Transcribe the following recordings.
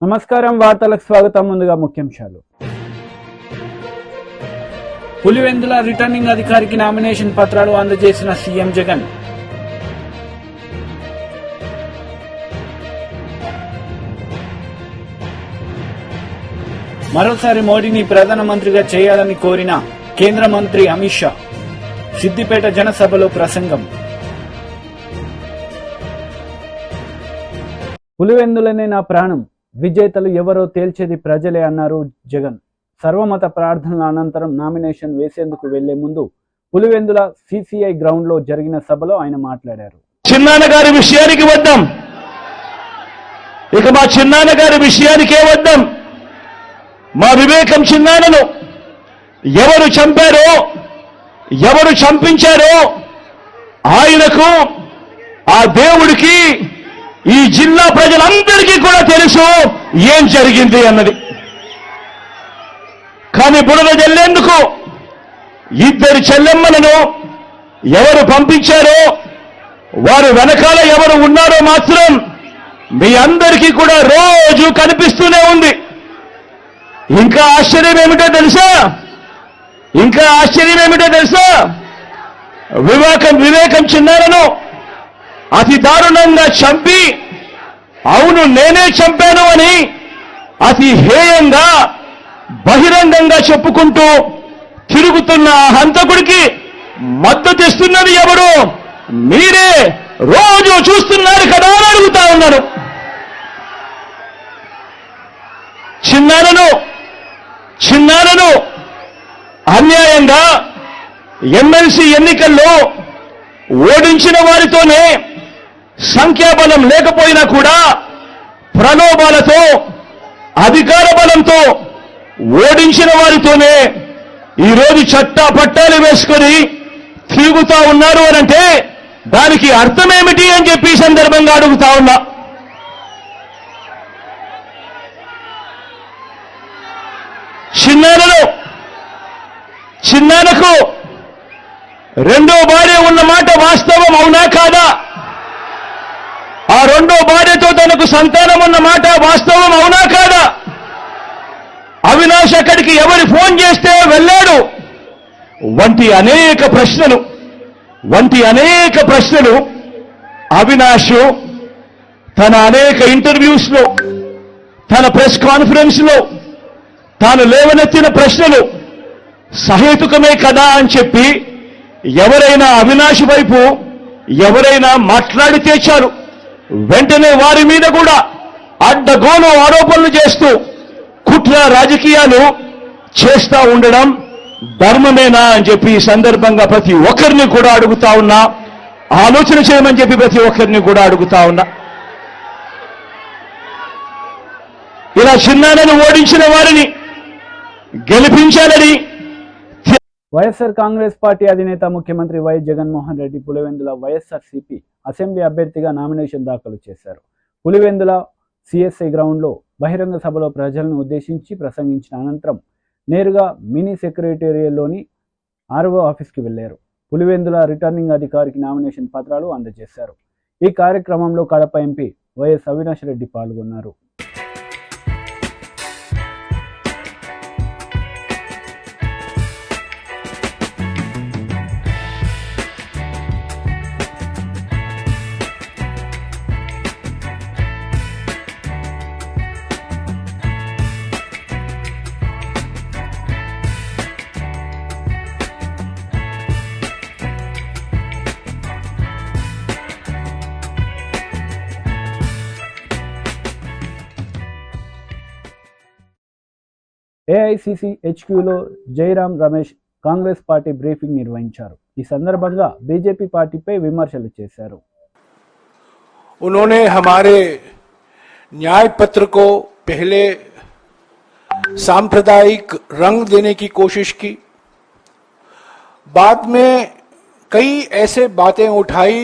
నమస్కారం వార్తలకు స్వాగతం. ముందుగా ముఖ్యాంశాలు. పులివెందుల రిటర్నింగ్ అధికారికి నామినేషన్ పత్రాలు అందజేసిన సీఎం జగన్. మరోసారి మోడీని ప్రధానమంత్రిగా చేయాలని కోరిన కేంద్ర మంత్రి అమిత్ షా. సిద్దిపేట జనసభలో ప్రసంగం. పులివెందులనే నా ప్రాణం, విజేతలు ఎవరో తేల్చేది ప్రజలే అన్నారు జగన్. సర్వమత ప్రార్థనల అనంతరం నామినేషన్ వేసేందుకు వెళ్లే ముందు పులివెందుల సిసిఐ గ్రౌండ్ లో జరిగిన సభలో ఆయన మాట్లాడారు. చిన్నాన్న గారి విషయానికి వద్దాం. ఇక మా చిన్నాన్న గారి విషయానికే వద్దాం. మా వివేకం చిన్నాన్నను ఎవరు చంపారో, ఎవరు చంపించారో ఆయనకు, ఆ దేవుడికి, ఈ జిల్లా ప్రజలందరికీ కూడా తెలుసు ఏం జరిగింది అన్నది. కానీ బురద జల్లేందుకు ఇద్దరు చెల్లెమ్మలను ఎవరు పంపించారో, వారు వెనకాల ఎవరు ఉన్నారో మాత్రం మీ అందరికీ కూడా రోజు కనిపిస్తూనే ఉంది. ఇంకా ఆశ్చర్యం ఏమిటో తెలుసా, వివేకం చిన్నారను అతి దారుణంగా చంపి, అవును నేనే చంపాను అని అతి హేయంగా బహిరంగంగా చెప్పుకుంటూ తిరుగుతున్న ఆ హంతకుడికి మద్దతు ఇస్తున్నది ఎవరు? మీరే రోజు చూస్తున్నారు కదా అని అడుగుతా ఉన్నాను. చిన్నారను అన్యాయంగా ఎమ్మెల్సీ ఎన్నికల్లో ఓడించిన వారితోనే, సంఖ్యాబలం లేకపోయినా కూడా ప్రలోభాలతో, అధికార బలంతో ఓడించిన వారితోనే ఈరోజు పట్టాలు వేసుకొని తిరుగుతా ఉన్నారు అనంటే దానికి అర్థమేమిటి అని చెప్పి ఈ సందర్భంగా అడుగుతా ఉన్నా. చిన్నానకు రెండో భార్య ఉన్న మాట వాస్తవం అవునా కాదా? ఆ రెండో భార్యతో తనకు సంతానం ఉన్న మాట వాస్తవం అవునా కాదా? అవినాష్ అక్కడికి ఎవరు ఫోన్ చేస్తే వెళ్ళాడు వంటి అనేక ప్రశ్నలు అవినాష్ తన అనేక ఇంటర్వ్యూస్ లో, తన ప్రెస్ కాన్ఫరెన్స్ లో తాను లేవనెత్తిన ప్రశ్నలు సహేతుకమే కదా అని చెప్పి ఎవరైనా అవినాష్ వైపు ఎవరైనా మాట్లాడితే చాలు వెంటనే వారి మీద కూడా అడ్డగోలు ఆరోపణలు చేస్తూ కుట్ర రాజకీయాలు చేస్తా ఉండడం ధర్మమేనా అని చెప్పి ఈ సందర్భంగా ప్రతి ఒక్కరిని కూడా అడుగుతా ఉన్నా. ఆలోచన చేయమని చెప్పి ప్రతి ఒక్కరిని కూడా అడుగుతా ఉన్నా. ఇలా చిన్నాన్నను ఓడించిన వారిని గెలిపించాలని వైఎస్ఆర్ కాంగ్రెస్ పార్టీ అధినేత ముఖ్యమంత్రి వైఎస్ జగన్మోహన్ రెడ్డి పులివెందుల వైఎస్ఆర్సీపీ అసెంబ్లీ అభ్యర్థిగా నామినేషన్ దాఖలు చేశారు. పులివెందుల సిఎస్ఐ గ్రౌండ్లో బహిరంగ సభలో ప్రజలను ఉద్దేశించి ప్రసంగించిన అనంతరం నేరుగా మినీ సెక్రటేరియల్లోని ఆర్ఓ ఆఫీస్కి వెళ్లారు. పులివెందుల రిటర్నింగ్ అధికారికి నామినేషన్ పత్రాలు అందజేశారు. ఈ కార్యక్రమంలో కడప ఎంపీ వైఎస్ అవినాష్ రెడ్డి పాల్గొన్నారు. ఏఐసిసి హెచ్క్యూలో జైరాం రమేష్ కాంగ్రెస్ పార్టీ బ్రీఫింగ్ నిర్వహించారు. ఈ సందర్భంగా బీజేపీ పార్టీపై విమర్శలు చేశారు. उन्होंने हमारे न्याय पत्र को पहले सांप्रदायिक रंग देने की कोशिश की, बाद में कई ऐसे बातें उठाई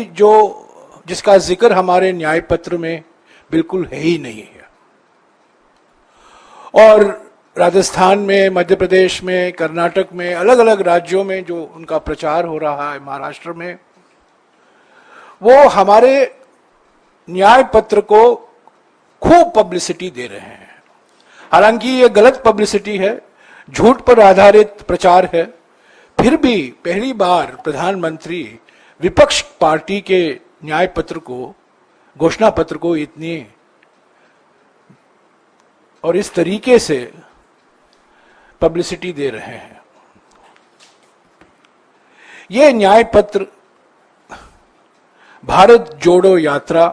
जिसका जिक्र हमारे न्याय पत्र में बिल्कुल है ही नहीं है. और राजस्थान में, मध्य प्रदेश में, कर्नाटक में, अलग अलग राज्यों में जो उनका प्रचार हो रहा है, महाराष्ट्र में, वो हमारे न्याय पत्र को खूब पब्लिसिटी दे रहे हैं. हालांकि ये गलत पब्लिसिटी है, झूठ पर आधारित प्रचार है, फिर भी पहली बार प्रधानमंत्री विपक्ष पार्टी के न्याय पत्र को, घोषणा पत्र को इतनी और इस तरीके से पब्लिसिटी दे रहे हैं। ये न्याय पत्र भारत जोड़ो यात्रा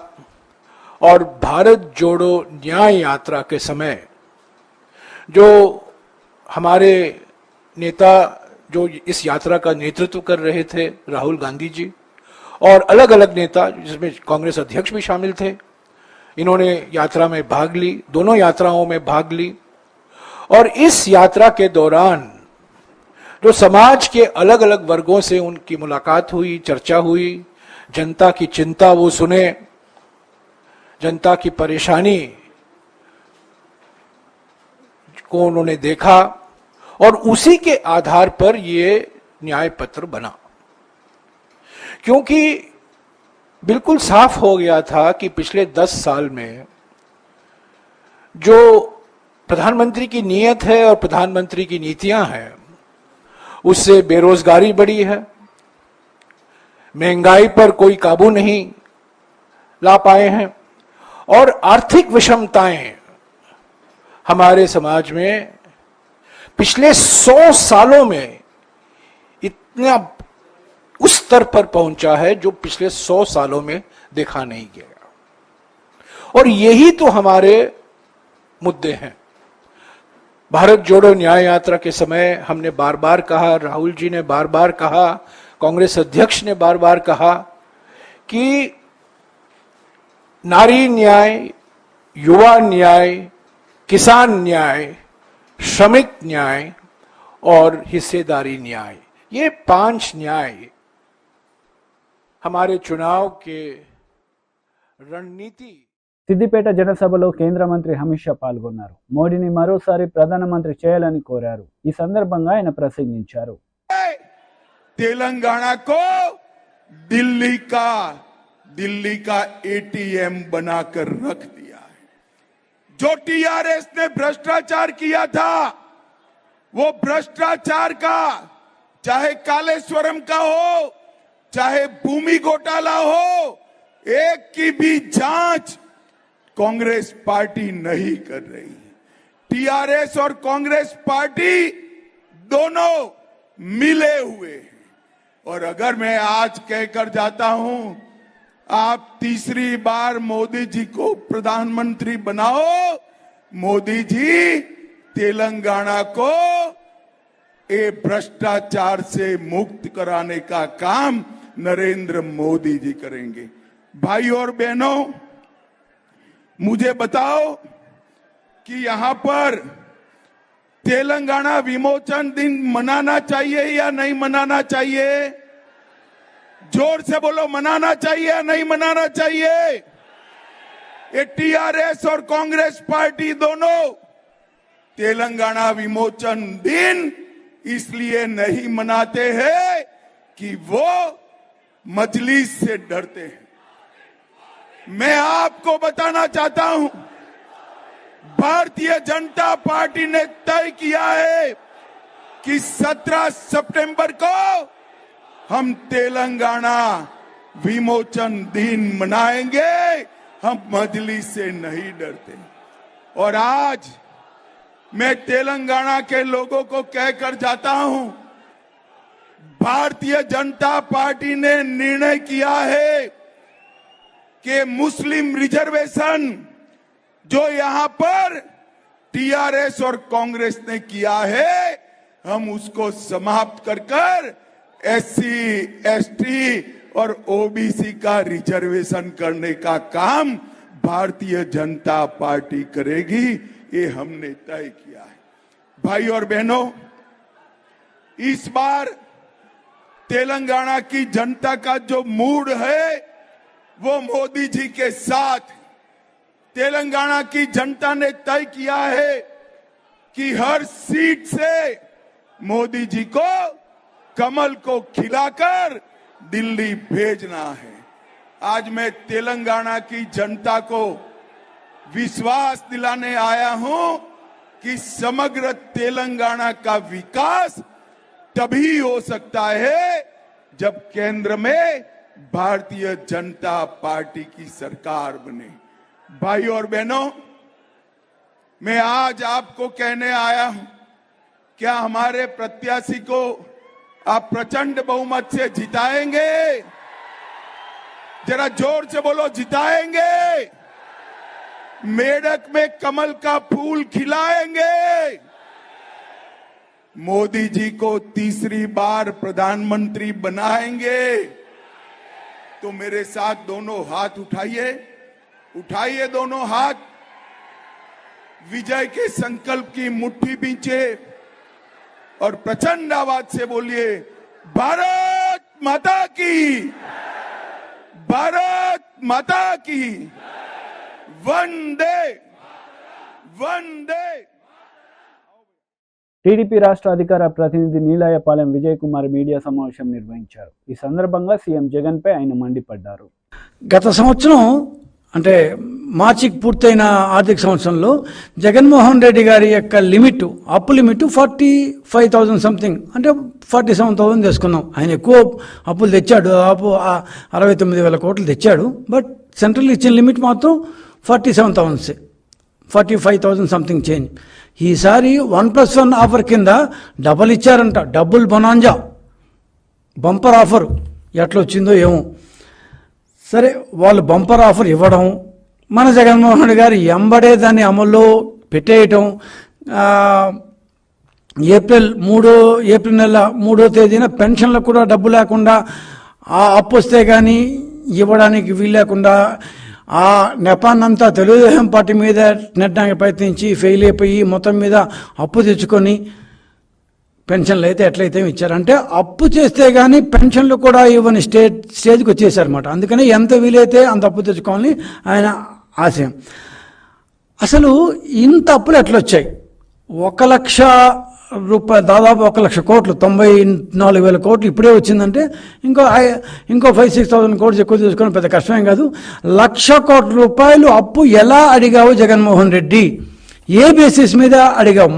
और भारत जोड़ो न्याय यात्रा के समय जो हमारे नेता जो इस यात्रा का नेतृत्व कर रहे थे, राहुल गांधी जी, और अलग अलग नेता जिसमें कांग्रेस अध्यक्ष भी शामिल थे, इन्होंने यात्रा में भाग ली, दोनों यात्राओं में भाग ली। और इस यात्रा के दौरान जो समाज के अलग अलग वर्गों से उनकी मुलाकात हुई, चर्चा हुई, जनता की चिंता वो सुने, जनता की परेशानी को उन्होंने देखा और उसी के आधार पर ये न्याय पत्र बना। क्योंकि बिल्कुल साफ हो गया था कि पिछले 10 साल में जो प्रधानमंत्री की नीयत है और प्रधानमंत्री की नीतियां हैं, उससे बेरोजगारी बढ़ी है, महंगाई पर कोई काबू नहीं ला पाए हैं और आर्थिक विषमताएं हमारे समाज में पिछले 100 सालों में इतना उस स्तर पर पहुंचा है जो पिछले 100 सालों में देखा नहीं गया। और यही तो हमारे मुद्दे हैं। भारत जोड़ो न्याय यात्रा के समय हमने बार बार कहा, राहुल जी ने बार बार कहा, कांग्रेस अध्यक्ष ने बार बार कहा कि नारी न्याय, युवा न्याय, किसान न्याय, श्रमिक न्याय और हिस्सेदारी न्याय, ये 5 न्याय हमारे चुनाव के रणनीति। సిద్దిపేట జనసభలో కేంద్ర మంత్రి అమిత్ షా పాల్గొన్నారు. మోడీని మరోసారి ప్రధానమంత్రి చేయాలని కోరారు. ఈ సందర్భంగా ఆయన ప్రసంగించారు. तेलंगाना को दिल्ली का एटीएम बनाकर रख दिया है। जो टीआरएस ने भ्रष्टाचार किया था, वो भ्रष्टाचार का, चाहे कालेश्वरम का हो, चाहे भूमि घोटाला हो, एक की भी जांच कांग्रेस पार्टी नहीं कर रही है। टीआरएस और कांग्रेस पार्टी दोनों मिले हुए हैं। और अगर मैं आज कहकर जाता हूं, आप तीसरी बार मोदी जी को प्रधानमंत्री बनाओ, मोदी जी तेलंगाना को ये भ्रष्टाचार से मुक्त कराने का काम नरेंद्र मोदी जी करेंगे। भाई और बहनों, मुझे बताओ कि यहां पर तेलंगाना विमोचन दिन मनाना चाहिए या नहीं मनाना चाहिए? जोर से बोलो, मनाना चाहिए या नहीं मनाना चाहिए? ये टीआरएस और कांग्रेस पार्टी दोनों तेलंगाना विमोचन दिन इसलिए नहीं मनाते हैं कि वो मजलिस से डरते हैं। मैं आपको बताना चाहता हूं, भारतीय जनता पार्टी ने तय किया है कि 17 सितंबर को हम तेलंगाना विमोचन दिन मनाएंगे, हम मजलिस से नहीं डरते। और आज मैं तेलंगाना के लोगों को कहकर जाता हूं, भारतीय जनता पार्टी ने निर्णय किया है कि मुस्लिम रिजर्वेशन जो यहां पर टीआरएस और कांग्रेस ने किया है, हम उसको समाप्त कर एससी, एसटी और ओबीसी का रिजर्वेशन करने का काम भारतीय जनता पार्टी करेगी। ये हमने तय किया है। भाई और बहनों, इस बार तेलंगाना की जनता का जो मूड है वो मोदी जी के साथ। तेलंगाना की जनता ने तय किया है कि हर सीट से मोदी जी को कमल को खिलाकर दिल्ली भेजना है। आज मैं तेलंगाना की जनता को विश्वास दिलाने आया हूं कि समग्र तेलंगाना का विकास तभी हो सकता है जब केंद्र में भारतीय जनता पार्टी की सरकार बने। भाई और बहनों, मैं आज आपको कहने आया हूं, क्या हमारे प्रत्याशी को आप प्रचंड बहुमत से जिताएंगे? जरा जोर से बोलो, जिताएंगे? मेढक में कमल का फूल खिलाएंगे? मोदी जी को तीसरी बार प्रधानमंत्री बनाएंगे? तो मेरे साथ दोनों हाथ उठाइए, उठाइए दोनों हाथ, विजय के संकल्प की मुट्ठी बींचे और प्रचंड आवाज से बोलिए, भारत माता की, भारत माता की, वंदे वंदे। టీడీపీ రాష్ట్ర అధికార ప్రతినిధి నీలాయపాలెం విజయ్ కుమార్ మీడియా సమావేశం నిర్వహించారు. ఈ సందర్భంగా సీఎం జగన్ పై ఆయన మండిపడ్డారు. గత సంవత్సరం అంటే మార్చికి పూర్తయిన ఆర్థిక సంవత్సరంలో జగన్మోహన్ రెడ్డి గారి యొక్క లిమిట్, అప్పు లిమిట్ 45,000 సంథింగ్, అంటే 47,000 తీసుకున్నాం. ఆయన ఎక్కువ అప్పులు తెచ్చాడు, అప్పు 69,000 కోట్లు తెచ్చాడు. బట్ సెంట్రల్ ఇచ్చిన లిమిట్ మాత్రం 47,000, 45,000 సంథింగ్ చేంజ్. ఈసారి 1+1 ఆఫర్ కింద డబుల్ ఇచ్చారంట, డబుల్ బొనాంజా బంపర్ ఆఫర్. ఎట్లా వచ్చిందో ఏమో. సరే, వాళ్ళు బంపర్ ఆఫర్ ఇవ్వడం, మన జగన్మోహన్ రెడ్డి గారు ఎంబడే దాన్ని అమల్లో పెట్టేయటం. ఏప్రిల్ నెల 3వ తేదీన పెన్షన్లకు కూడా డబ్బు లేకుండా, ఆ అప్పు వస్తే కానీ ఇవ్వడానికి వీలు లేకుండా ఆ నెపాన్నంతా తెలుగుదేశం పార్టీ మీద నెట్టడానికి ప్రయత్నించి ఫెయిల్ అయిపోయి మొత్తం మీద అప్పు తెచ్చుకొని పెన్షన్లు అయితే ఎట్లయితే ఇచ్చారంటే, అప్పు చేస్తే కానీ పెన్షన్లు కూడా ఇవ్వని స్టేజ్కి వచ్చేసారన్నమాట. అందుకని ఎంత వీలైతే అంత అప్పు తెచ్చుకోవాలని ఆయన ఆశయం. అసలు ఇంత అప్పులు ఎట్లా వచ్చాయి? 1,00,000 రూపాయలు, దాదాపు 1,00,000 కోట్లు, 94,000 కోట్లు ఇప్పుడే వచ్చిందంటే ఇంకో 5,000-6,000 కోట్లు ఎక్కువ తీసుకోవడం పెద్ద కష్టమేం కాదు. 1,00,000 కోట్ల రూపాయలు అప్పు ఎలా అడిగావు జగన్మోహన్ రెడ్డి? ఏ బేసిస్ మీద అడిగావు?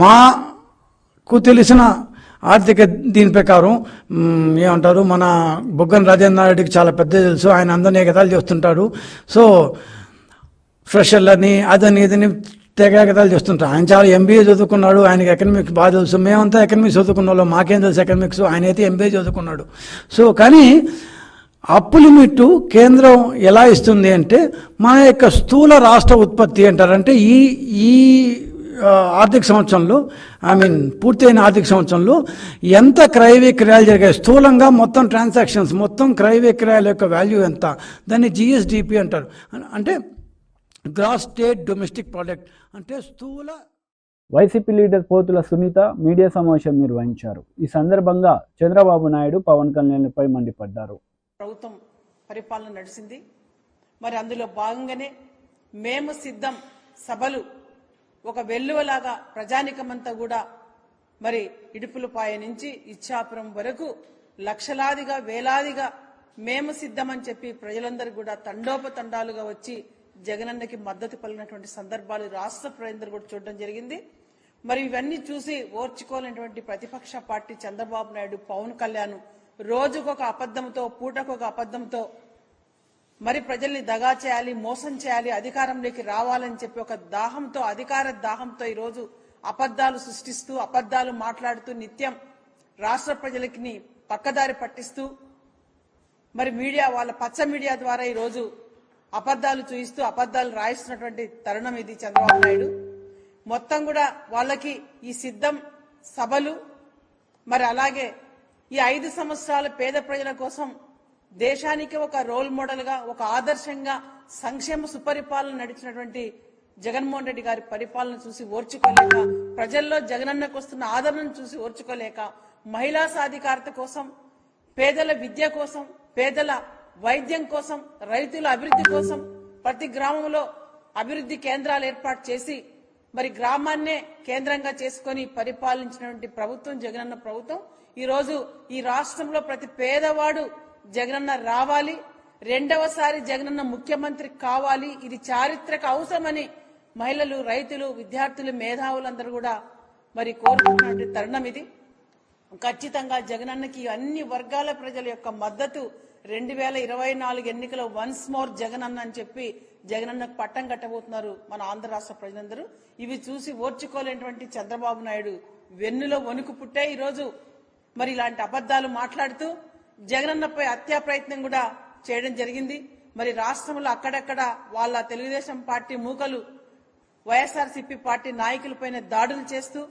మాకు తెలిసిన ఆర్థిక దీని ప్రకారం ఏమంటారు, మన బుగ్గన రాజేంద్ర రెడ్డికి చాలా పెద్ద తెలుసు, ఆయన అందరినీ ఎగతాలు చేస్తుంటాడు. సో ఫ్రెషర్లని అదని ఇదని తెగతాలు చేస్తుంటారు. ఆయన చాలా ఎంబీఏ చదువుకున్నాడు, ఆయనకి ఎకనామిక్స్ బాగా తెలుసు. మేమంతా ఎకనామిక్స్ చదువుకున్న వాళ్ళు, మాకేం తెలుసు ఎకనామిక్స్, ఆయన అయితే ఎంబీఏ చదువుకున్నాడు. సో కానీ అప్పు లిమిట్ కేంద్రం ఎలా ఇస్తుంది అంటే, మన యొక్క స్థూల రాష్ట్ర ఉత్పత్తి అంటారంటే ఈ ఆర్థిక సంవత్సరంలో, పూర్తయిన ఆర్థిక సంవత్సరంలో ఎంత క్రయ విక్రయాలు జరిగాయి, స్థూలంగా మొత్తం ట్రాన్సాక్షన్స్, మొత్తం క్రయ విక్రయాల యొక్క వాల్యూ ఎంత, దాన్ని జిఎస్డిపి అంటారు. అంటే గ్రాస్ స్టేట్ డొమెస్టిక్ ప్రోడక్ట్, అంటే స్థూల. వైసీపీ లీడర్ పోతుల సునీత మీడియా సమావేశం నిర్వహించారు. ఈ సందర్భంగా చంద్రబాబు నాయుడు పవన్ కళ్యాణ్పై మండిపడ్డారు. ప్రభుత్వం పరిపాలన నడిచింది. మరి అందులో భాగంగానే మేము సిద్ధం సభలు ఒక వెల్లువలాగా ప్రజానికమంతా కూడా మరి ఇడుపులపాయ నుంచి ఇచ్చాపురం వరకు లక్షలాదిగా వేలాదిగా మేము సిద్ధమని చెప్పి ప్రజలందరూ కూడా తండోపతండాలుగా వచ్చి జగనన్నకి మద్దతు పలికినటువంటి సందర్భాలు రాష్ట్ర ప్రజలందరూ కూడా చూడడం జరిగింది. మరి ఇవన్నీ చూసి ఓర్చుకోలేనటువంటి ప్రతిపక్ష పార్టీ చంద్రబాబు నాయుడు, పవన్ కళ్యాణ్ రోజుకొక అబద్ధంతో, పూటకొక అబద్ధంతో మరి ప్రజల్ని దగా చేయాలి, మోసం చేయాలి, అధికారంలోకి రావాలని చెప్పి ఒక దాహంతో, అధికార దాహంతో ఈరోజు అబద్దాలు సృష్టిస్తూ, అబద్దాలు మాట్లాడుతూ నిత్యం రాష్ట్ర ప్రజలకి పక్కదారి పట్టిస్తూ మరి మీడియా, వాళ్ళ పచ్చ మీడియా ద్వారా ఈరోజు అబద్దాలు చూయిస్తూ అబద్దాలు రాయిస్తున్నటువంటి తరుణం ఇది చంద్రబాబు నాయుడు. మొత్తం కూడా వాళ్ళకి ఈ సిద్ధం సభలు, మరి అలాగే ఈ 5 సంవత్సరాల పేద ప్రజల కోసం దేశానికి ఒక రోల్ మోడల్ గా, ఒక ఆదర్శంగా సంక్షేమ సుపరిపాలన నడిచినటువంటి జగన్మోహన్ రెడ్డి గారి పరిపాలన చూసి ఓర్చుకోలేక, ప్రజల్లో జగనన్నకు వస్తున్న ఆదరణను చూసి ఓర్చుకోలేక, మహిళా సాధికారత కోసం, పేదల విద్య కోసం, పేదల వైద్యం కోసం, రైతుల అభివృద్ధి కోసం ప్రతి గ్రామంలో అభివృద్ధి కేంద్రాలు ఏర్పాటు చేసి మరి గ్రామాన్నే కేంద్రంగా చేసుకుని పరిపాలించినటువంటి ప్రభుత్వం జగనన్న ప్రభుత్వం. ఈ రోజు ఈ రాష్ట్రంలో ప్రతి పేదవాడు జగనన్న రావాలి, రెండవసారి జగనన్న ముఖ్యమంత్రి కావాలి, ఇది చారిత్రక అవసరమని మహిళలు, రైతులు, విద్యార్థులు, మేధావులందరూ కూడా మరి కోరుకున్నటువంటి తరుణం ఇది. ఖచ్చితంగా జగనన్నకి అన్ని వర్గాల ప్రజల యొక్క మద్దతు 2024 ఎన్నికల వన్స్ మోర్ జగనన్న అని చెప్పి జగనన్నకు పట్టం కట్టబోతున్నారు మన ఆంధ్ర రాష్ట్ర ప్రజలందరూ. ఇవి చూసి ఓర్చుకోలేనటువంటి చంద్రబాబు నాయుడు వెన్నులో వణుకు పుట్టే ఈరోజు మరి ఇలాంటి అబద్దాలు మాట్లాడుతూ జగనన్నపై హత్యా ప్రయత్నం కూడా చేయడం జరిగింది. మరి రాష్ట్రంలో అక్కడక్కడ వాళ్ళ తెలుగుదేశం పార్టీ మూకలు వైఎస్ఆర్సీపీ పార్టీ నాయకులపైన దాడులు చేస్తూ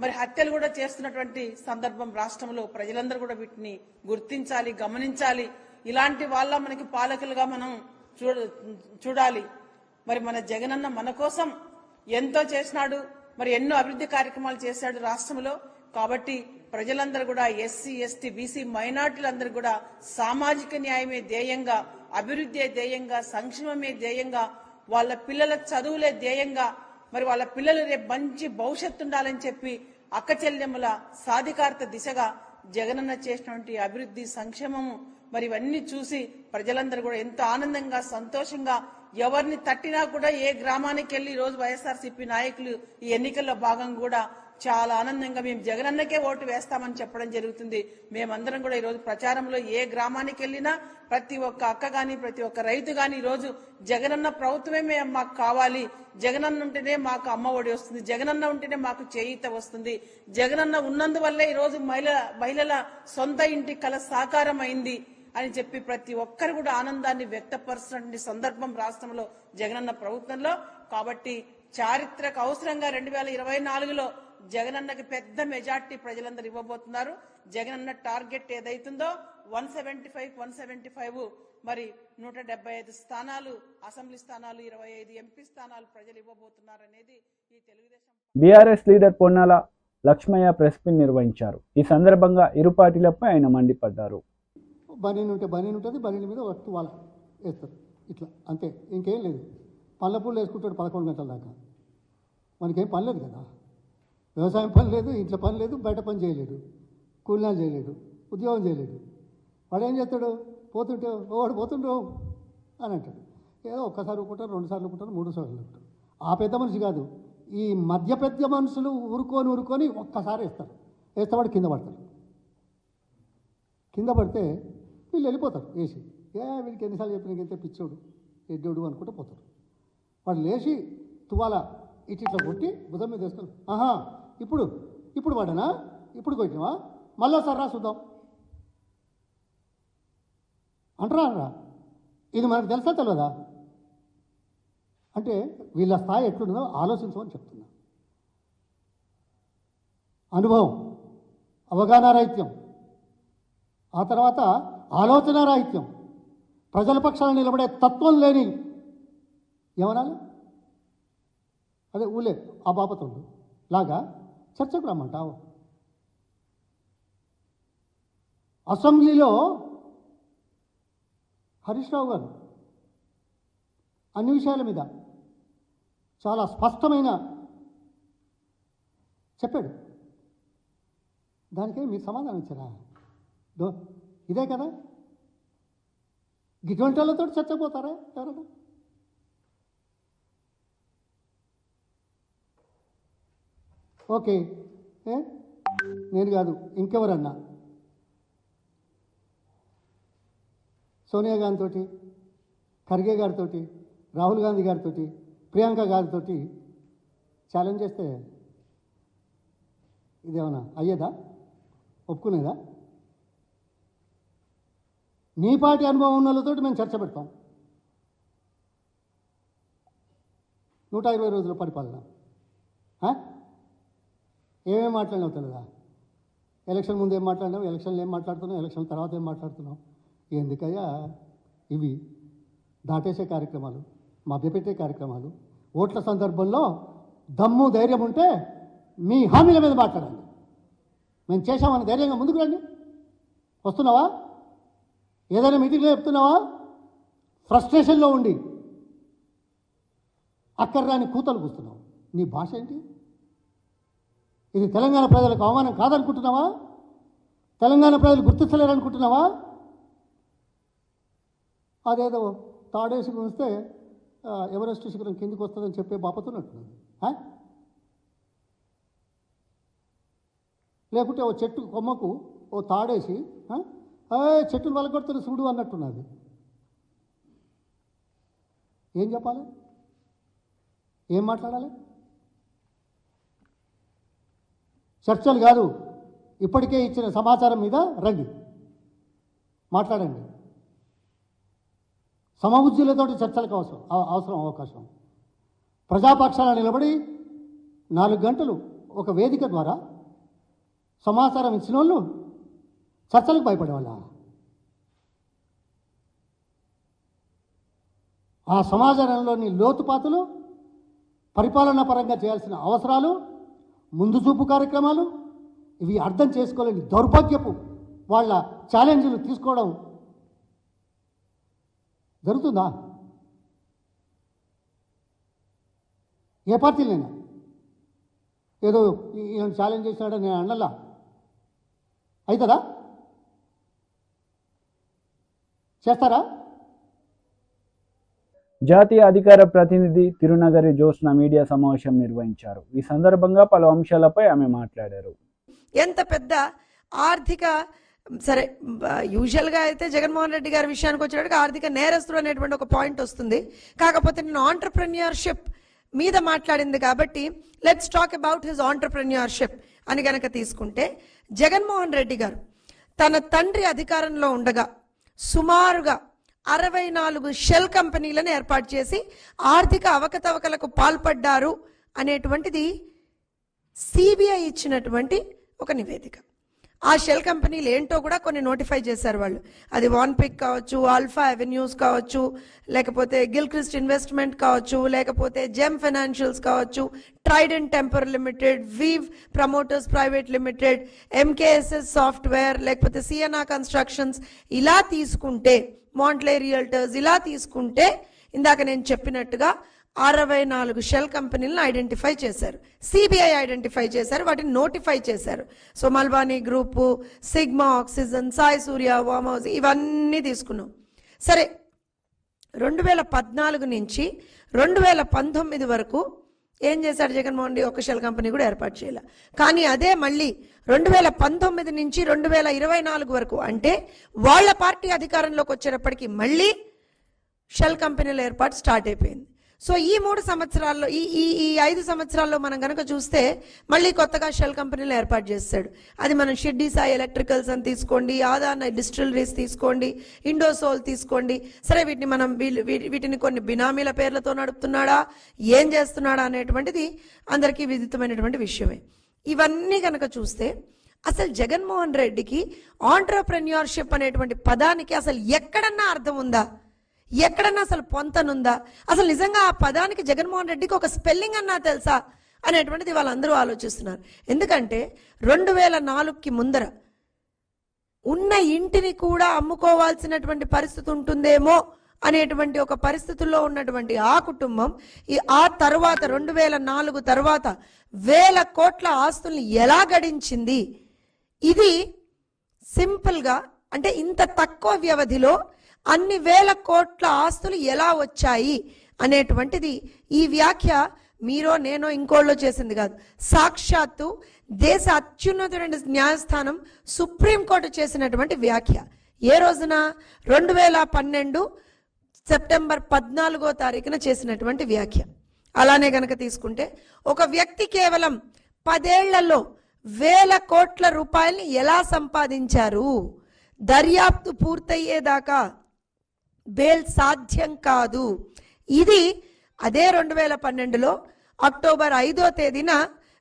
మరి హత్యలు కూడా చేస్తున్నటువంటి సందర్భం రాష్ట్రంలో ప్రజలందరూ కూడా వీటిని గుర్తించాలి, గమనించాలి. ఇలాంటి వాళ్ళ మనకి పాలకులుగా మనం చూడాలి. మరి మన జగనన్న మన కోసం ఎంతో చేసినాడు, మరి ఎన్నో అభివృద్ధి కార్యక్రమాలు చేశాడు రాష్ట్రంలో. కాబట్టి ప్రజలందరూ కూడా ఎస్సీ, ఎస్టీ, బీసీ, మైనార్టీలందరూ కూడా సామాజిక న్యాయమే ధ్యేయంగా, అభివృద్ధి ధ్యేయంగా, సంక్షేమమే ధ్యేయంగా, వాళ్ళ పిల్లల చదువులే ధ్యేయంగా, మరి వాళ్ళ పిల్లలు రేపు మంచి భవిష్యత్తు ఉండాలని చెప్పి అక్క చెల్లెమ్మల సాధికారత దిశగా జగనన్న చేసినటువంటి అభివృద్ధి, సంక్షేమము మరి ఇవన్నీ చూసి ప్రజలందరూ కూడా ఎంతో ఆనందంగా, సంతోషంగా, ఎవరిని తట్టినా కూడా ఏ గ్రామానికి వెళ్లి ఈ రోజు వైఎస్ఆర్సీపీ నాయకులు ఈ ఎన్నికల్లో భాగంగా కూడా చాలా ఆనందంగా మేము జగనన్నకే ఓటు వేస్తామని చెప్పడం జరుగుతుంది. మేమందరం కూడా ఈ రోజు ప్రచారంలో ఏ గ్రామానికి వెళ్ళినా ప్రతి ఒక్క అక్క గాని, ప్రతి ఒక్క రైతు గాని ఈ రోజు జగనన్న ప్రభుత్వమే మాకు కావాలి, జగనన్న ఉంటేనే మాకు అమ్మ ఒడి వస్తుంది, జగనన్న ఉంటేనే మాకు చేయూత వస్తుంది, జగనన్న ఉన్నందువల్లే ఈ రోజు మహిళల సొంత ఇంటి కల సాకారం అయింది అని చెప్పి ప్రతి ఒక్కరు కూడా ఆనందాన్ని వ్యక్తపరుస్తున్న సందర్భం రాష్ట్రంలో జగనన్న ప్రభుత్వంలో. కాబట్టి చారిత్రక అవసరంగా 2024లో జగనన్నకి పెద్ద మెజార్టీ ప్రజలందరూ ఇవ్వబోతున్నారు. జగనన్న టార్గెట్ ఏదైతుందో 175 మరి 175 స్థానాలు అసెంబ్లీ స్థానాలు, 25 ఎంపీ స్థానాలు ప్రజలు ఇవ్వబోతున్నారు అనేది ఈ Telugu Desam. BRS leader Ponnala Lakshmaiah press meet నిర్వహించారు. ఈ సందర్భంగా ఇరు పార్టీలపై ఆయన మండిపడ్డారు. బనీన్ ఉంటే బనీన్ ఉంటుంది, బనీన్ మీద వస్తు వాళ్ళు వేస్తారు, ఇట్లా అంతే, ఇంకేం లేదు. పళ్ళ పూలు వేసుకుంటాడు 11 గంటల దాకా, మనకేం పని లేదు కదా, వ్యవసాయం పని లేదు, ఇంట్లో పని లేదు, బయట పని చేయలేడు, కూలినాలు చేయలేడు, ఉద్యోగం చేయలేడు. వాడు ఏం చేస్తాడు, పోతుంటే వాడు పోతుండ్రు అని అంటాడు. ఏదో ఒక్కసారి ఊరుకుంటారు, 2 సార్లు ఊరుకుంటారు, 3 సార్లు ఊరుకుంటారు. ఆ పెద్ద మనిషి కాదు, ఈ మధ్య పెద్ద మనుషులు ఊరుకొని ఒక్కసారి వేస్తారు, వేస్తే వాడు కింద పడతాడు. కింద పడితే వీళ్ళు వెళ్ళిపోతారు వేసి, వీడికి ఎన్నిసార్లు చెప్పిన ఇంకెంత పిచ్చోడు ఎడ్డోడు అనుకుంటూ పోతారు. వాడు లేచి తువాల ఇట్లా కొట్టి భుజం మీద వేసుకొని, ఆహా ఇప్పుడు వాడనా, ఇప్పుడు కొట్టినవా, మళ్ళీ సర్రా చూద్దాం అంటారా? ఇది మనకు తెలుసా తెలియదా? అంటే వీళ్ళ స్థాయి ఎట్లుంటుందో ఆలోచించమని చెప్తున్నా. అనుభవం, అవగాహన రాహిత్యం, ఆ తర్వాత ఆలోచన రాహిత్యం, ప్రజల పక్షాన నిలబడే తత్వం లేని ఏమనాలి, అదే ఊలే ఆ బాపతుండు లాగా చర్చకు రమ్మంటావు. అసెంబ్లీలో హరీష్ రావు గారు అన్ని విషయాల మీద చాలా స్పష్టమైన చెప్పాడు. దానికే మీరు సమాధానం ఇచ్చారా? ఇదే కదా, ఇటువంటి వాళ్ళతో చర్చపోతారా ఎవరైనా? ఓకే, నేను కాదు ఇంకెవరన్నా సోనియా గాంధీతో, ఖర్గే గారితో, రాహుల్ గాంధీ గారితో, ప్రియాంక గారితో ఛాలెంజ్ చేస్తే ఇదేమన్నా అయ్యేదా, ఒప్పుకునేదా? నీ పార్టీ అనుభవం ఉన్న వాళ్ళతో మేము చర్చ పెడతాం. 120 రోజుల పరిపాలన ఏమేమి మాట్లాడినావు తెలుదా? ఎలక్షన్ ముందు ఏం మాట్లాడినావు, ఎలక్షన్లు ఏం మాట్లాడుతున్నావు, ఎలక్షన్ తర్వాత ఏం మాట్లాడుతున్నావు? ఎందుకయ్యా ఇవి దాటేసే కార్యక్రమాలు, మభ్యపెట్టే కార్యక్రమాలు? ఓట్ల సందర్భంలో దమ్ము ధైర్యం ఉంటే మీ హామీల మీద మాట్లాడండి. మేము చేశామని ధైర్యంగా ముందుకు రండి. వస్తున్నావా? ఏదైనా మీటింగ్లో చెప్తున్నావా? ఫ్రస్ట్రేషన్లో ఉండి అక్కర్రాని కూతలు కూస్తున్నావు. నీ భాష ఏంటి? ఇది తెలంగాణ ప్రజలకు అవమానం కాదనుకుంటున్నావా? తెలంగాణ ప్రజలు గుర్తించలేరనుకుంటున్నావా? అదేదో తాడేసి ఉంచితే ఎవరెస్ట్ శిఖరం కిందికి వస్తుందని చెప్పే బాపతున్నట్టున్నది. లేకుంటే ఓ చెట్టు కొమ్మకు ఓ తాడేసి చెట్టును వలగొడుతున్న చూడు అన్నట్టున్నది. ఏం చెప్పాలి, ఏం మాట్లాడాలి? చర్చలు కాదు, ఇప్పటికే ఇచ్చిన సమాచారం మీద రండి, మాట్లాడండి. సమబుద్ధులతో చర్చలకు అవసరం అవకాశం. ప్రజాపక్షాన నిలబడి 4 గంటలు ఒక వేదిక ద్వారా సమాచారం ఇచ్చిన వాళ్ళు చర్చలకు భయపడేవాళ్ళ? ఆ సమాజంలోని లోతుపాతులు, పరిపాలనా పరంగా చేయాల్సిన అవసరాలు, ముందు చూపు కార్యక్రమాలు ఇవి అర్థం చేసుకోలేని దౌర్భాగ్యపు వాళ్ళ ఛాలెంజ్లు తీసుకోవడం జరుగుతుందా? ఏ పార్టీలైనా ఏదో ఈయన ఛాలెంజ్ చేసినాడని నేను అన్నలా అవుతుందా? చేస్తారా? జాతీయ అధికార ప్రతినిధి తిరునగరి జ్యోత్స్న మీడియా సమావేశం నిర్వహించారు. ఈ సందర్భంగా పలు అంశాలపై ఆమె మాట్లాడారు. ఎంత పెద్ద ఆర్థిక సరే యూజువల్గా అయితే జగన్మోహన్ రెడ్డి గారి విషయానికి వచ్చేటప్పుడు ఆర్థిక నేరస్తుడు అనేటువంటి ఒక పాయింట్ వస్తుంది. కాకపోతే నేను ఆంటర్ప్రెన్యూర్షిప్ మీద మాట్లాడింది కాబట్టి let's talk about his entrepreneurship అని గనక తీసుకుంటే, జగన్మోహన్ రెడ్డి గారు తన తండ్రి అధికారంలో ఉండగా సుమారుగా 64 షెల్ కంపెనీలను ఏర్పాటు చేసి ఆర్థిక అవకతవకలకు పాల్పడ్డారు అనేటువంటిది సిబిఐ ఇచ్చినటువంటి ఒక నివేదిక. ఆ షెల్ కంపెనీలు ఏంటో కూడా కొన్ని నోటిఫై చేశారు వాళ్ళు. అది వాన్పిక్ కావచ్చు, ఆల్ఫా అవెన్యూస్ కావచ్చు, లేకపోతే గిల్క్రిస్ట్ ఇన్వెస్ట్మెంట్ కావచ్చు, లేకపోతే జెమ్ ఫైనాన్షియల్స్ కావచ్చు, Trident Temper Limited, Weave Promoters Private Limited, MKSS software, లేకపోతే సిఎన్ఆర్ కన్స్ట్రక్షన్స్, ఇలా తీసుకుంటే మాంట్లే రియల్టర్స్, ఇలా తీసుకుంటే ఇందాక నేను చెప్పినట్టుగా 64 షెల్ కంపెనీలను ఐడెంటిఫై చేశారు. సిబిఐ ఐడెంటిఫై చేశారు, వాటిని నోటిఫై చేశారు. So Malbani group, Sigma oxygen, Sai Surya, వామ్ హౌస్ ఇవన్నీ తీసుకున్నాం. సరే 2014 నుంచి 2019 వరకు ఏం చేశాడు జగన్మోహన్ రెడ్డి? ఒక షెల్ కంపెనీ కూడా ఏర్పాటు చేయాలి. కానీ అదే మళ్ళీ 2019 నుంచి 2024 వరకు, అంటే వాళ్ళ పార్టీ అధికారంలోకి వచ్చేటప్పటికి మళ్ళీ షెల్ కంపెనీల ఏర్పాటు స్టార్ట్ అయిపోయింది. సో ఈ 3 సంవత్సరాల్లో ఈ 5 సంవత్సరాల్లో మనం కనుక చూస్తే మళ్ళీ కొత్తగా షెల్ కంపెనీలు ఏర్పాటు చేస్తాడు. అది మనం షిర్డీ సాయి ఎలక్ట్రికల్స్ అని తీసుకోండి, ఆదాన డిస్టిలరీస్ తీసుకోండి, ఇండోసోల్ తీసుకోండి. సరే వీటిని కొన్ని బినామీల పేర్లతో నడుపుతున్నాడా, ఏం చేస్తున్నాడా అనేటువంటిది అందరికీ విదితమైనటువంటి విషయమే. ఇవన్నీ కనుక చూస్తే అసలు జగన్మోహన్ రెడ్డికి ఆంటర్ప్రెన్యూర్షిప్ అనేటువంటి పదానికి అసలు ఎక్కడన్నా అర్థం ఉందా? ఎక్కడన్నా అసలు పొంతనుందా? అసలు నిజంగా ఆ పదానికి జగన్మోహన్ రెడ్డికి ఒక స్పెల్లింగ్ అన్నా తెలుసా అనేటువంటిది వాళ్ళందరూ ఆలోచిస్తున్నారు. ఎందుకంటే 2004కి ముందర ఉన్న ఇంటిని కూడా అమ్ముకోవాల్సినటువంటి పరిస్థితి ఉంటుందేమో అనేటువంటి ఒక పరిస్థితుల్లో ఉన్నటువంటి ఆ కుటుంబం ఆ తర్వాత 2004 తర్వాత 1000 కోట్ల ఆస్తుల్ని ఎలా గడించింది? ఇది సింపుల్గా అంటే ఇంత తక్కువ వ్యవధిలో అన్ని 1000 కోట్ల ఆస్తులు ఎలా వచ్చాయి అనేటువంటిది ఈ వ్యాఖ్య మీరో నేనో ఇంకోళ్ళో చేసింది కాదు. సాక్షాత్తు దేశ అత్యున్నతమైన న్యాయస్థానం సుప్రీంకోర్టు చేసినటువంటి వ్యాఖ్య. ఏ రోజున? 2012 సెప్టెంబర్ 14వ తారీఖున చేసినటువంటి వ్యాఖ్య. అలానే గనక తీసుకుంటే ఒక వ్యక్తి కేవలం 10 ఏళ్లలో 1000 కోట్ల రూపాయల్ని ఎలా సంపాదించారు? దర్యాప్తు పూర్తయ్యేదాకా బెయిల్ సాధ్యం కాదు. ఇది అదే 2012లో అక్టోబర్ 5వ తేదీన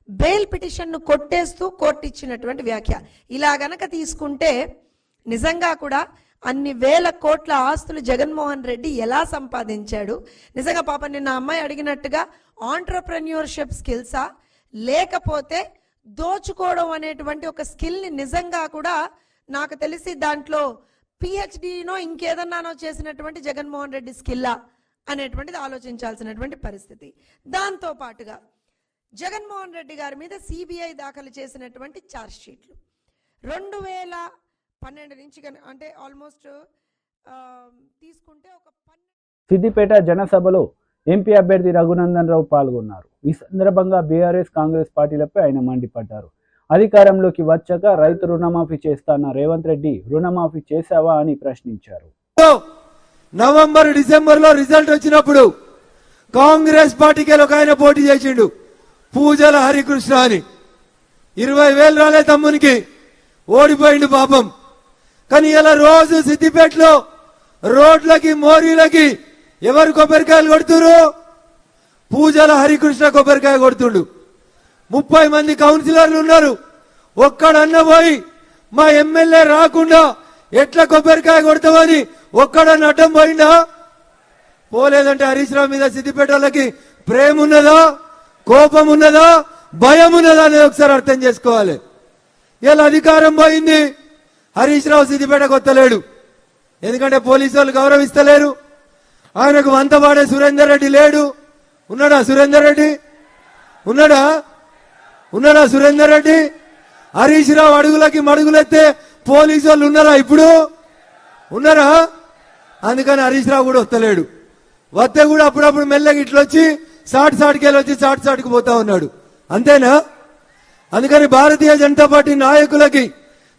బెయిల్ పిటిషన్ను కొట్టేస్తూ కోర్టు ఇచ్చినటువంటి వ్యాఖ్య. ఇలా గనక తీసుకుంటే నిజంగా కూడా అన్ని 1000 కోట్ల ఆస్తులు జగన్మోహన్ రెడ్డి ఎలా సంపాదించాడు? నిజంగా పాప నిన్న అమ్మాయి అడిగినట్టుగా ఆంటర్ప్రెన్యూర్షిప్ స్కిల్సా, లేకపోతే దోచుకోవడం అనేటువంటి ఒక స్కిల్ని నిజంగా కూడా నాకు తెలిసి దాంట్లో పిహెచ్డినో ఇంకేదన్నానో చేసినటువంటి జగన్మోహన్ రెడ్డి స్కిల్లా అనేటువంటిది ఆలోచించాల్సినటువంటి పరిస్థితి. దాంతో పాటుగా జగన్మోహన్ రెడ్డి గారి మీద సిబిఐ దాఖలు చేసినటువంటి ఛార్జ్ షీట్లు 2012 నుంచి అంటే ఆల్మోస్ట్ తీసుకుంటే ఒక సిద్దిపేట జనసభలో ఎంపీ అభ్యర్థి రఘునందన్ రావు పాల్గొన్నారు. ఈ సందర్భంగా బీఆర్ఎస్ కాంగ్రెస్ పార్టీలపై ఆయన మండిపడ్డారు. అధికారంలోకి వచ్చాక రైతు రుణమాఫీ చేస్తాన్న రేవంత్ రెడ్డి రుణమాఫీ చేశావా అని ప్రశ్నించారు. నవంబర్ డిసెంబర్లో రిజల్ట్ వచ్చినప్పుడు కాంగ్రెస్ పార్టీకి ఒక ఆయన పోటీ చేసిండు, పూజల హరికృష్ణ అని. 20,000 రాలే తమ్మునికి, ఓడిపోయిండు పాపం. కానీ ఇలా రోజు సిద్దిపేటలో రోడ్లకి మోరీలకి ఎవరు కొబ్బరికాయలు కొడుతురు? పూజల హరికృష్ణ కొబ్బరికాయ కొడుతుండు. 30 మంది కౌన్సిలర్లు ఉన్నారు. ఒక్కడన్న పోయి మా ఎమ్మెల్యే రాకుండా ఎట్లా కొబ్బరికాయ కొడతామని ఒక్కడన్న అడ్డం పోయిందా? పోలేదంటే హరీష్ రావు మీద సిద్దిపేట వాళ్ళకి ప్రేమ ఉన్నదా, కోపం ఉన్నదా, భయం ఉన్నదా అనేది ఒకసారి అర్థం చేసుకోవాలి. ఇలా అధికారం పోయింది, హరీష్ రావు సిద్దిపేటకు వస్తలేడు. ఎందుకంటే పోలీసు వాళ్ళు గౌరవిస్తలేరు. ఆయనకు వంతవాడే సురేందర్ రెడ్డి లేడు. ఉన్నాడా సురేందర్ రెడ్డి? ఉన్నాడా సురేందర్ రెడ్డి? హరీష్ రావు అడుగులకి మడుగులెత్తే పోలీసు వాళ్ళు ఉన్నారా? ఇప్పుడు ఉన్నారా? అందుకని హరీష్ రావు కూడా వస్తలేడు. వస్తే కూడా అప్పుడప్పుడు మెల్లగా ఇట్లొచ్చి సాటికి వెళ్ళొచ్చి సాటికి పోతా ఉన్నాడు. అంతేనా? అందుకని భారతీయ జనతా పార్టీ నాయకులకి,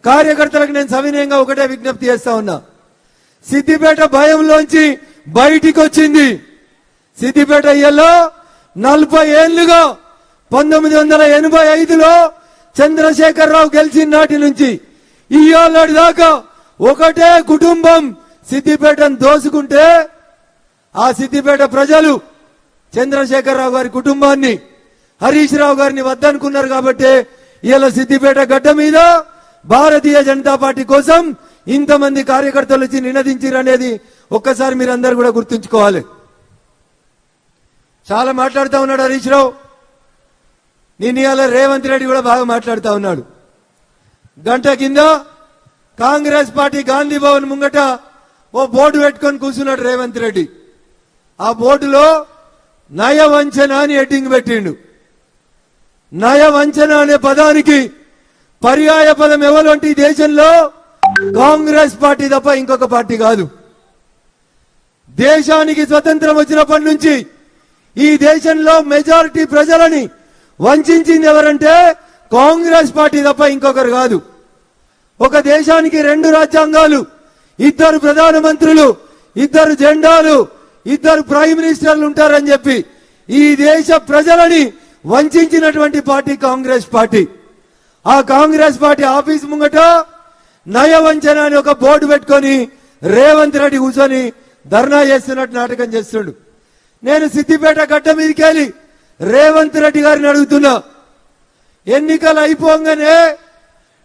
కార్యకర్తలకు నేను సవినయంగా ఒకటే విజ్ఞప్తి చేస్తా ఉన్నా. సిద్దిపేట భయంలోంచి బయటికి వచ్చింది. సిద్దిపేట ఇయ్యలో 40 ఏళ్లుగా 1985లో చంద్రశేఖరరావు గెలిచిన నాటి నుంచి ఇయ్యాల దాకా ఒకటే కుటుంబం సిద్దిపేటను దోసుకుంటే, ఆ సిద్దిపేట ప్రజలు చంద్రశేఖరరావు గారి కుటుంబాన్ని, హరీష్ రావు గారిని వద్దనుకున్నారు. కాబట్టి ఇవాళ సిద్దిపేట గడ్డ మీద భారతీయ జనతా పార్టీ కోసం ఇంతమంది కార్యకర్తలు వచ్చి నినదించారు అనేది ఒక్కసారి మీరందరూ కూడా గుర్తుంచుకోవాలి. చాలా మాట్లాడుతూ ఉన్నాడు హరీష్ రావు. నేను ఇవాళ రేవంత్ రెడ్డి కూడా బాగా మాట్లాడుతూ ఉన్నాడు. గంట కింద కాంగ్రెస్ పార్టీ గాంధీ భవన్ ముంగట ఓ బోర్డు పెట్టుకొని కూర్చున్నాడు రేవంత్ రెడ్డి. ఆ బోర్డులో నయవంచన అని హెడ్డింగ్ పెట్టిండు. నయవంచన అనే పదానికి పర్యాయ పదం ఎవరంటే ఈ దేశంలో కాంగ్రెస్ పార్టీ తప్ప ఇంకొక పార్టీ కాదు. దేశానికి స్వతంత్రం వచ్చినప్పటి నుంచి ఈ దేశంలో మెజారిటీ ప్రజలని వంచింది ఎవరంటే కాంగ్రెస్ పార్టీ తప్ప ఇంకొకరు కాదు. ఒక దేశానికి 2 రాజ్యాంగాలు, 2 ప్రధానమంత్రులు, 2 జెండాలు, 2 ప్రైమ్ మినిస్టర్లు ఉంటారని చెప్పి ఈ దేశ ప్రజలని వంచినటువంటి పార్టీ కాంగ్రెస్ పార్టీ. ఆ కాంగ్రెస్ పార్టీ ఆఫీస్ ముంగట నయవంచన అని ఒక బోర్డు పెట్టుకొని రేవంత్ రెడ్డి కూర్చొని ధర్నా చేస్తున్నట్టు నాటకం చేస్తుండు. నేను సిద్దిపేట గడ్డ మీదకి వెళ్ళి రేవంత్ రెడ్డి గారిని అడుగుతున్నా, ఎన్నికలు అయిపోగానే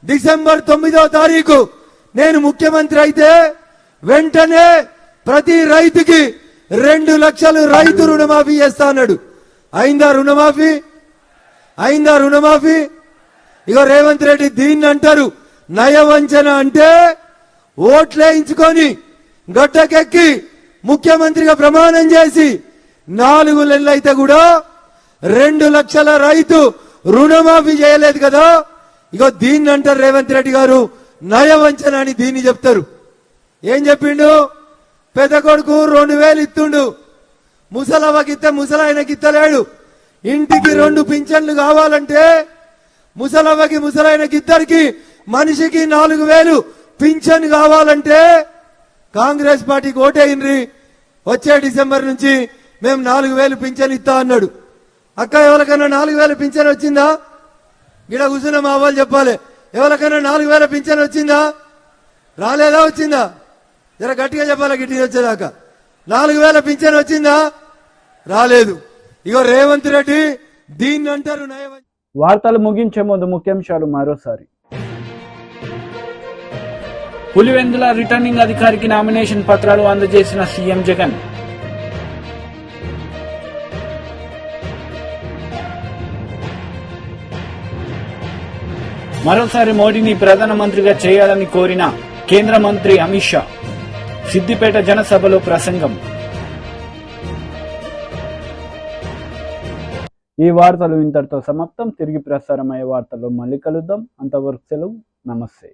డిసెంబర్ 9వ తారీఖు నేను ముఖ్యమంత్రి అయితే వెంటనే ప్రతి రైతుకి 2 లక్షలు రైతు రుణమాఫీ చేస్తా అన్నాడు. అయిందా రుణమాఫీ? ఇగో రేవంత్ రెడ్డి దీన్ని అంటారు నయవంచన. అంటే ఓట్లేయించుకొని గడ్డకెక్కి ముఖ్యమంత్రిగా ప్రమాణం చేసి 4 నెలలు అయితే కూడా 2 లక్షల రైతు రుణమాఫీ చేయలేదు కదా. ఇగో దీన్ని అంటారు రేవంత్ రెడ్డి గారు నయవంచన అని దీన్ని చెప్తారు. ఏం చెప్పిండు? పెద్ద కొడుకు 2,000 ఇస్తుండు, ముసలవ్వకి ఇస్తే ముసలాయనకి ఇస్తలేడు. ఇంటికి 2 పింఛన్లు కావాలంటే ముసలవ్వకి ముసలాయనకి ఇద్దరికి మనిషికి 4,000 పింఛన్ కావాలంటే కాంగ్రెస్ పార్టీకి ఓటేయండి, వచ్చే డిసెంబర్ నుంచి మేము 4,000 పింఛన్ ఇస్తా అన్నాడు. అక్క ఎవరికైనా 4,000 పింఛన్ వచ్చిందా? గిడ కూర్చున్న మా వాళ్ళు చెప్పాలి, ఎవరికైనా 4,000 పింఛన్ వచ్చిందా? రాలేదా? వచ్చిందా? జర గట్టిగా చెప్పాలి, గిట్టిగా వచ్చేదాకా. 4,000 పింఛన్ వచ్చిందా? రాలేదు. ఇగో రేవంత్ రెడ్డి దీన్ని అంటారు నయవంచన. వార్తలు ముగించే ముందు ముఖ్యాంశాలు మరోసారి. పులివెందుల రిటర్నింగ్ అధికారికి నామినేషన్ పత్రాలు అందజేసిన సీఎం జగన్. మరోసారి మోడీని ప్రధానమంత్రిగా చేయాలని కోరిన కేంద్ర మంత్రి అమిత్ షా. సిద్దిపేట జనసభలో ప్రసంగం. ఈ వార్తలు ఇంతటితో సమాప్తం. తిరిగి ప్రసారమయ్యే వార్తల్లో మళ్ళీ కలుద్దాం. అంతవరకు సెలవు. నమస్తే.